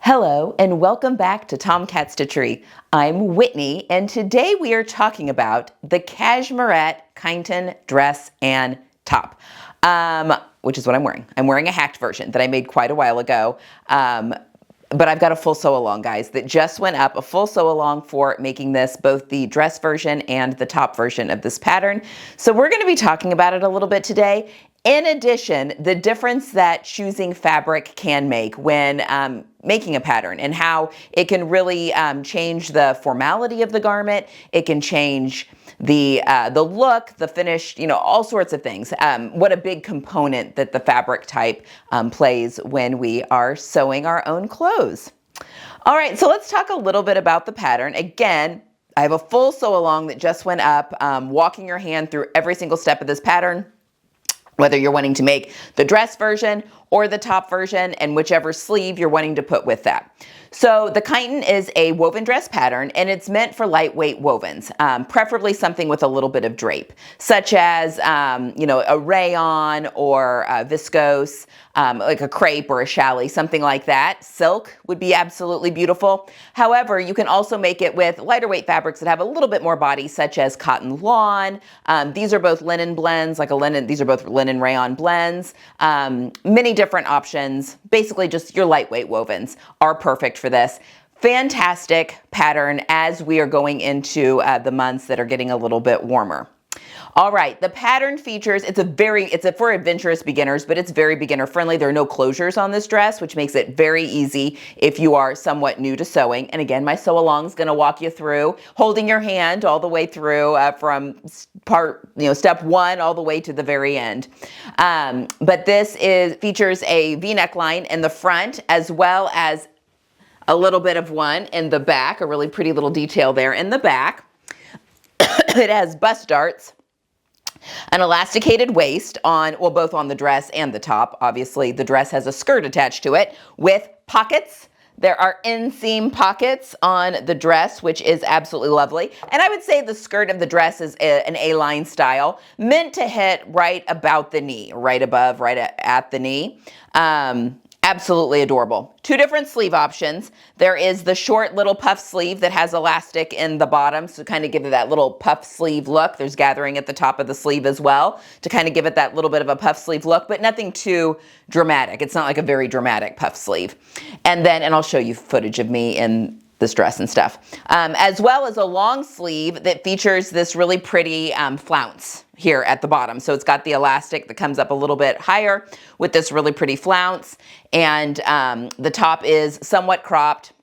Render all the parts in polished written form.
Hello and welcome back to Tomcat Stitchery. I'm Whitney and today we are talking about the Cashmerette Kineton Dress and Top, which is what I'm wearing. I'm wearing a hacked version that I made quite a while ago, but I've got a full sew along, guys, that just went up, a full sew along for making this, both the dress version and the top version of this pattern. So we're going to be talking about it a little bit today. In addition, the difference that choosing fabric can make when making a pattern and how it can really change the formality of the garment. It can change the look, the finish, all sorts of things. What a big component that the fabric type plays when we are sewing our own clothes. All right, so let's talk a little bit about the pattern. Again, I have a full sew along that just went up, walking your hand through every single step of this pattern, whether you're wanting to make the dress version or the top version, and whichever sleeve you're wanting to put with that. So the Kineton is a woven dress pattern, and it's meant for lightweight wovens, preferably something with a little bit of drape, such as a rayon or viscose, like a crepe or a challis, something like that. Silk would be absolutely beautiful. However, you can also make it with lighter weight fabrics that have a little bit more body, such as cotton lawn. These are both linen blends, these are both linen rayon blends. Many different options. Basically just your lightweight wovens are perfect for this. Fantastic pattern as we are going into the months that are getting a little bit warmer. All right, the pattern features, it's for adventurous beginners, but it's very beginner friendly. There are no closures on this dress, which makes it very easy if you are somewhat new to sewing. And again, my sew along is going to walk you through, holding your hand all the way through from step one all the way to the very end. But this features a V-neck line in the front, as well as a little bit of one in the back, a really pretty little detail there in the back. It has bust darts, an elasticated waist both on the dress and the top. Obviously, the dress has a skirt attached to it with pockets. There are inseam pockets on the dress, which is absolutely lovely. And I would say the skirt of the dress is an A-line style, meant to hit right about the knee, right above, right at the knee. Absolutely adorable. Two different sleeve options. There is the short little puff sleeve that has elastic in the bottom, so kind of give it that little puff sleeve look. There's gathering at the top of the sleeve as well to kind of give it that little bit of a puff sleeve look, but nothing too dramatic. It's not like a very dramatic puff sleeve. And I'll show you footage of me in this dress and stuff, as well as a long sleeve that features this really pretty flounce here at the bottom. So it's got the elastic that comes up a little bit higher with this really pretty flounce, and the top is somewhat cropped,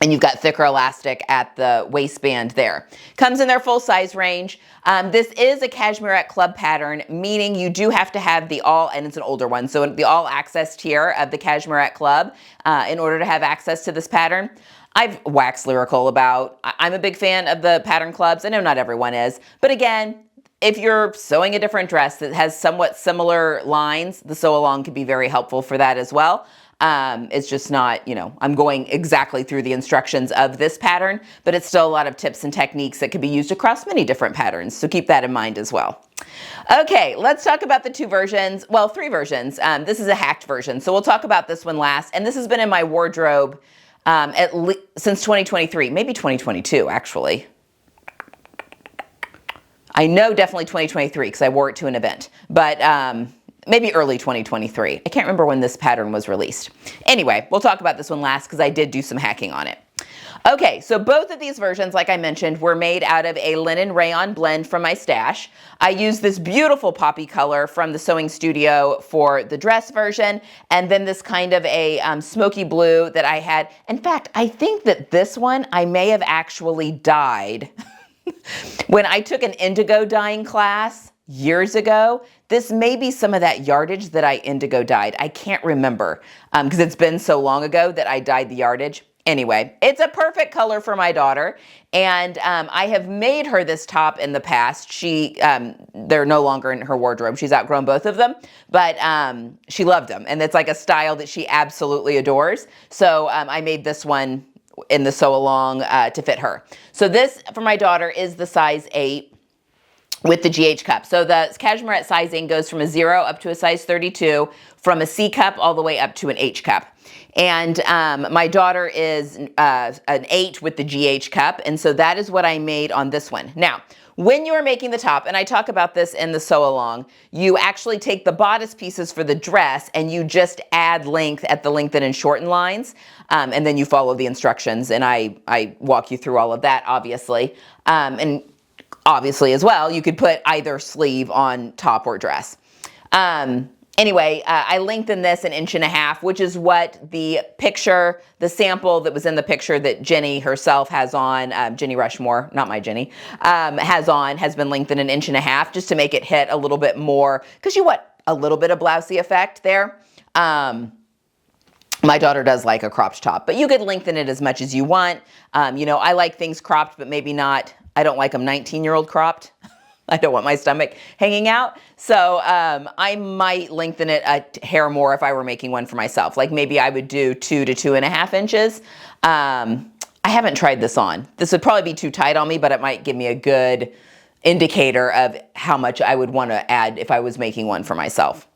and you've got thicker elastic at the waistband there. Comes in their full size range. This is a Cashmerette Club pattern, meaning you do have to have and it's an older one, so the all access tier of the Cashmerette Club in order to have access to this pattern. I've waxed lyrical about, I'm a big fan of the pattern clubs. I know not everyone is, but again, if you're sewing a different dress that has somewhat similar lines, the sew along could be very helpful for that as well. It's just not, I'm going exactly through the instructions of this pattern, but it's still a lot of tips and techniques that could be used across many different patterns. So keep that in mind as well. Okay, let's talk about the two versions. Well, three versions. This is a hacked version. So we'll talk about this one last. And this has been in my wardrobe since 2023, maybe 2022, actually. I know definitely 2023 because I wore it to an event, but maybe early 2023. I can't remember when this pattern was released. Anyway, we'll talk about this one last because I did do some hacking on it. Okay, so both of these versions, like I mentioned, were made out of a linen rayon blend from my stash. I used this beautiful poppy color from the sewing studio for the dress version, and then this kind of a smoky blue that I had. In fact, I think that this one I may have actually dyed when I took an indigo dyeing class years ago. This may be some of that yardage that I indigo dyed. I can't remember because it's been so long ago that I dyed the yardage. Anyway, it's a perfect color for my daughter, and I have made her this top in the past. They're no longer in her wardrobe. She's outgrown both of them, but she loved them, and it's like a style that she absolutely adores. So I made this one in the sew along to fit her. So this for my daughter is the size 8. with the GH cup. So the Cashmerette sizing goes from a 0 up to a size 32, from a C cup all the way up to an H cup. And my daughter is an 8 with the GH cup, and so that is what I made on this one. Now, when you are making the top, and I talk about this in the sew along, you actually take the bodice pieces for the dress and you just add length at the lengthen and shorten lines, and then you follow the instructions, and I walk you through all of that, obviously. And obviously as well, you could put either sleeve on top or dress. Anyway, I lengthened this 1.5 inches, which is what the picture, the sample that was in the picture that Jenny herself has on, Jenny Rushmore, not my Jenny, has been lengthened 1.5 inches just to make it hit a little bit more, because you want a little bit of blousey effect there. My daughter does like a cropped top, but you could lengthen it as much as you want. You know, I like things cropped, but maybe not, I don't like them 19-year-old cropped. I don't want my stomach hanging out. So I might lengthen it a hair more if I were making one for myself. Like maybe I would do 2 to 2.5 inches. I haven't tried this on. This would probably be too tight on me, but it might give me a good indicator of how much I would want to add if I was making one for myself.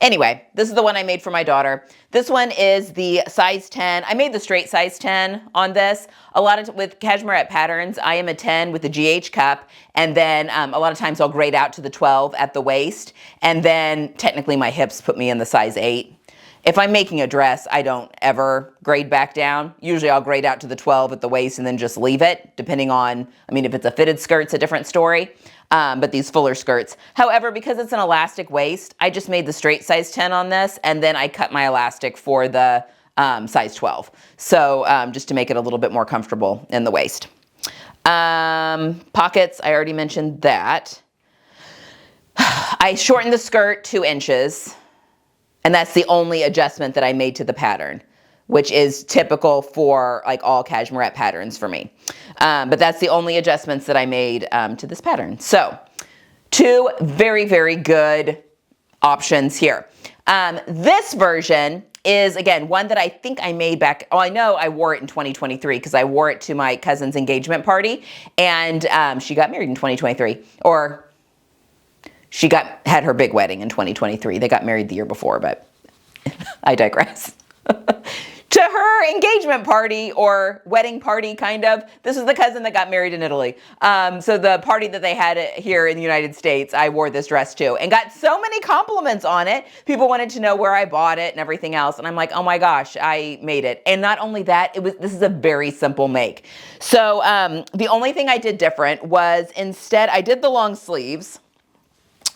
Anyway, this is the one I made for my daughter. This one is the size 10. I made the straight size 10 on this. A lot of, with Cashmerette patterns, I am a 10 with the GH cup, and then a lot of times I'll grade out to the 12 at the waist, and then technically my hips put me in the size 8. If I'm making a dress, I don't ever grade back down. Usually I'll grade out to the 12 at the waist and then just leave it, depending on, I mean, if it's a fitted skirt, it's a different story. But these fuller skirts. However, because it's an elastic waist, I just made the straight size 10 on this, and then I cut my elastic for the size 12. So just to make it a little bit more comfortable in the waist. Pockets, I already mentioned that. I shortened the skirt 2 inches, and that's the only adjustment that I made to the pattern, which is typical for like all Cashmerette patterns for me. But that's the only adjustments that I made to this pattern. So 2 very, very good options here. This version is, again, one that I think I made back, oh, I know I wore it in 2023 because I wore it to my cousin's engagement party, and she got married in 2023, or she had her big wedding in 2023. They got married the year before, but I digress. To her engagement party or wedding party, kind of. This is the cousin that got married in Italy. So the party that they had here in the United States, I wore this dress to and got so many compliments on it. People wanted to know where I bought it and everything else. And I'm like, oh my gosh, I made it. And not only that, this is a very simple make. So the only thing I did different was instead I did the long sleeves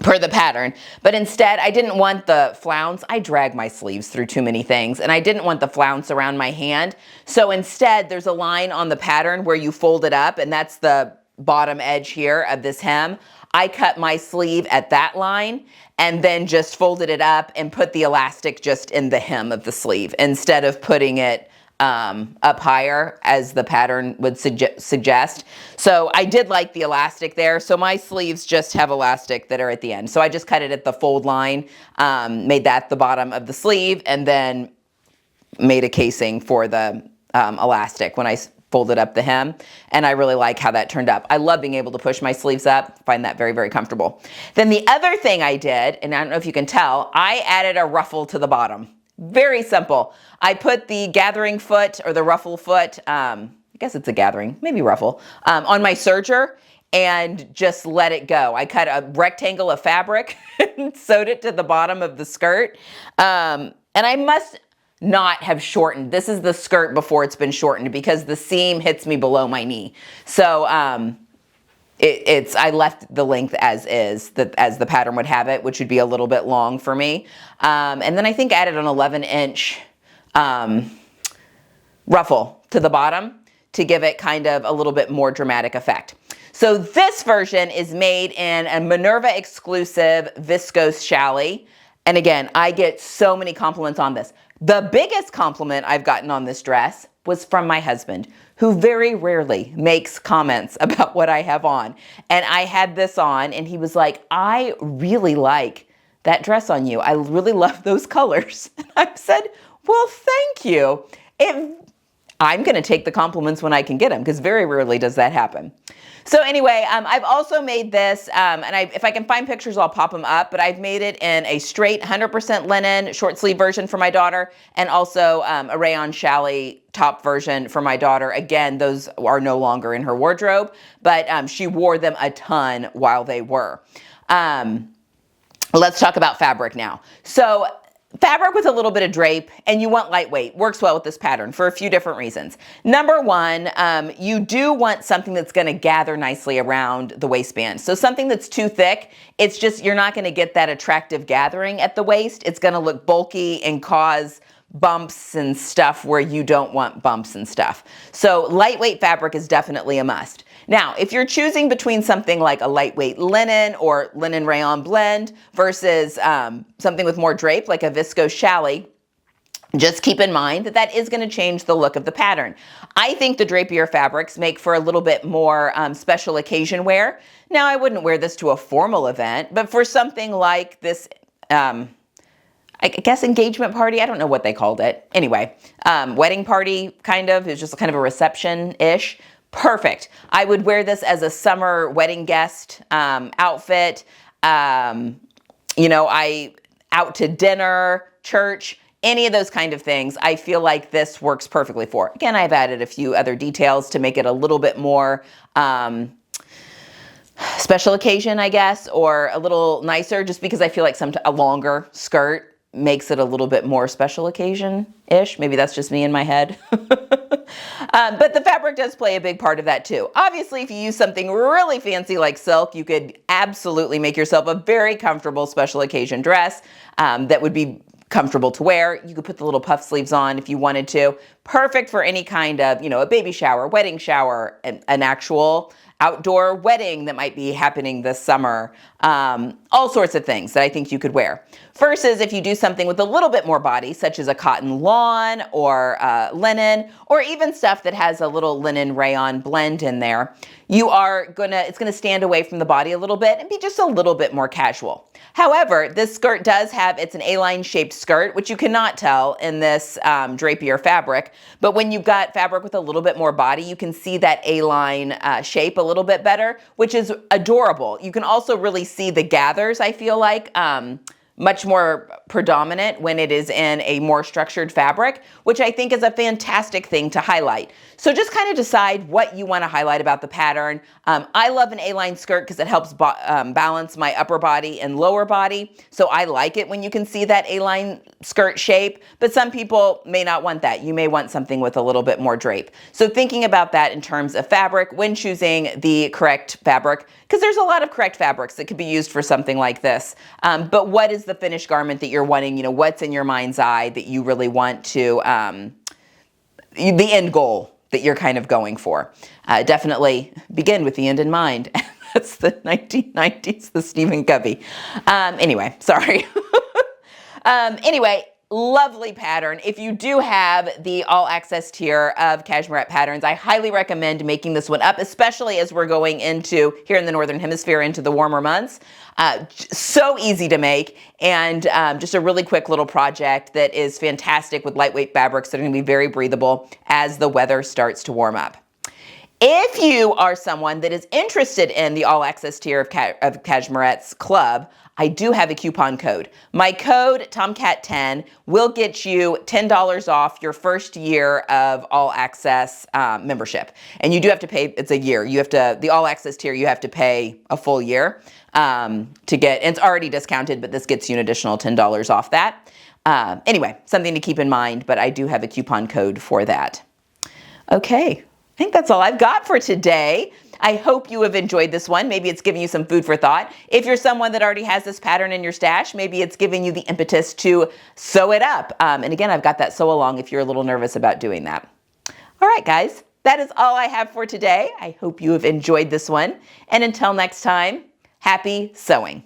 per the pattern, but instead I didn't want the flounce. I drag my sleeves through too many things, and I didn't want the flounce around my hand. So instead there's a line on the pattern where you fold it up, and that's the bottom edge here of this hem. I cut my sleeve at that line and then just folded it up and put the elastic just in the hem of the sleeve instead of putting it up higher as the pattern would suggest. So I did like the elastic there. So my sleeves just have elastic that are at the end. So I just cut it at the fold line, made that the bottom of the sleeve, and then made a casing for the elastic when I folded up the hem. And I really like how that turned up. I love being able to push my sleeves up. Find that very, very comfortable. Then the other thing I did, and I don't know if you can tell, I added a ruffle to the bottom. Very simple. I put the gathering foot or the ruffle foot, I guess it's a gathering, maybe ruffle, on my serger and just let it go. I cut a rectangle of fabric and sewed it to the bottom of the skirt. And I must not have shortened. This is the skirt before it's been shortened because the seam hits me below my knee. So I left the length as is, as the pattern would have it, which would be a little bit long for me. And then I think added an 11-inch ruffle to the bottom to give it kind of a little bit more dramatic effect. So this version is made in a Minerva exclusive viscose challis. And again, I get so many compliments on this. The biggest compliment I've gotten on this dress was from my husband, who very rarely makes comments about what I have on. And I had this on and he was like, I really like that dress on you. I really love those colors. And I said, well, thank you. I'm gonna take the compliments when I can get them because very rarely does that happen. So anyway, I've also made this, and if I can find pictures, I'll pop them up, but I've made it in a straight 100% linen short sleeve version for my daughter, and also a rayon challis top version for my daughter. Again, those are no longer in her wardrobe, but she wore them a ton while they were. Let's talk about fabric now. So fabric with a little bit of drape, and you want lightweight, works well with this pattern for a few different reasons. Number one, you do want something that's gonna gather nicely around the waistband. So something that's too thick, it's just, you're not gonna get that attractive gathering at the waist. It's gonna look bulky and cause bumps and stuff where you don't want bumps and stuff. So lightweight fabric is definitely a must. Now, if you're choosing between something like a lightweight linen or linen rayon blend versus something with more drape like a viscose challis, just keep in mind that that is going to change the look of the pattern. I think the drapier fabrics make for a little bit more special occasion wear. Now, I wouldn't wear this to a formal event, but for something like this, I guess engagement party, I don't know what they called it. Anyway, wedding party kind of, it's just kind of a reception-ish. Perfect. I would wear this as a summer wedding guest outfit. You know, out to dinner, church, any of those kind of things. I feel like this works perfectly for. Again, I've added a few other details to make it a little bit more special occasion, I guess, or a little nicer, just because I feel like a longer skirt makes it a little bit more special occasion-ish. Maybe that's just me in my head. But the fabric does play a big part of that too. Obviously, if you use something really fancy like silk, you could absolutely make yourself a very comfortable special occasion dress that would be comfortable to wear. You could put the little puff sleeves on if you wanted to. Perfect for any kind of, you know, a baby shower, wedding shower, an actual outdoor wedding that might be happening this summer. All sorts of things that I think you could wear. Versus if you do something with a little bit more body, such as a cotton lawn or linen, or even stuff that has a little linen rayon blend in there, it's gonna stand away from the body a little bit and be just a little bit more casual. However, this skirt it's an A-line shaped skirt, which you cannot tell in this drapier fabric, but when you've got fabric with a little bit more body, you can see that A-line shape a little bit better, which is adorable. You can also really see the gathers, I feel like, much more predominant when it is in a more structured fabric, which I think is a fantastic thing to highlight. So just kind of decide what you want to highlight about the pattern. I love an A-line skirt because it helps balance my upper body and lower body. So I like it when you can see that A-line skirt shape, but some people may not want that. You may want something with a little bit more drape. So thinking about that in terms of fabric when choosing the correct fabric, because there's a lot of correct fabrics that could be used for something like this. But what is the finished garment that you're wanting? You know, what's in your mind's eye that you really want to, the end goal that you're kind of going for. Definitely begin with the end in mind. That's the 1990s, the Stephen Covey. Anyway, sorry. Anyway, lovely pattern. If you do have the all access tier of Cashmerette patterns, I highly recommend making this one up, especially as we're going into, here in the Northern Hemisphere, into the warmer months. So easy to make, and just a really quick little project that is fantastic with lightweight fabrics that are going to be very breathable as the weather starts to warm up. If you are someone that is interested in the all access tier of Cashmerette's club, I do have a coupon code. My code, TOMCAT10, will get you $10 off your first year of all access membership. And you do have to pay, it's a year. The all access tier, you have to pay a full year to get, and it's already discounted, but this gets you an additional $10 off that. Anyway, something to keep in mind, but I do have a coupon code for that. Okay, I think that's all I've got for today. I hope you have enjoyed this one. Maybe it's giving you some food for thought. If you're someone that already has this pattern in your stash, maybe it's giving you the impetus to sew it up. And again, I've got that sew along if you're a little nervous about doing that. All right, guys, that is all I have for today. I hope you have enjoyed this one. And until next time, happy sewing.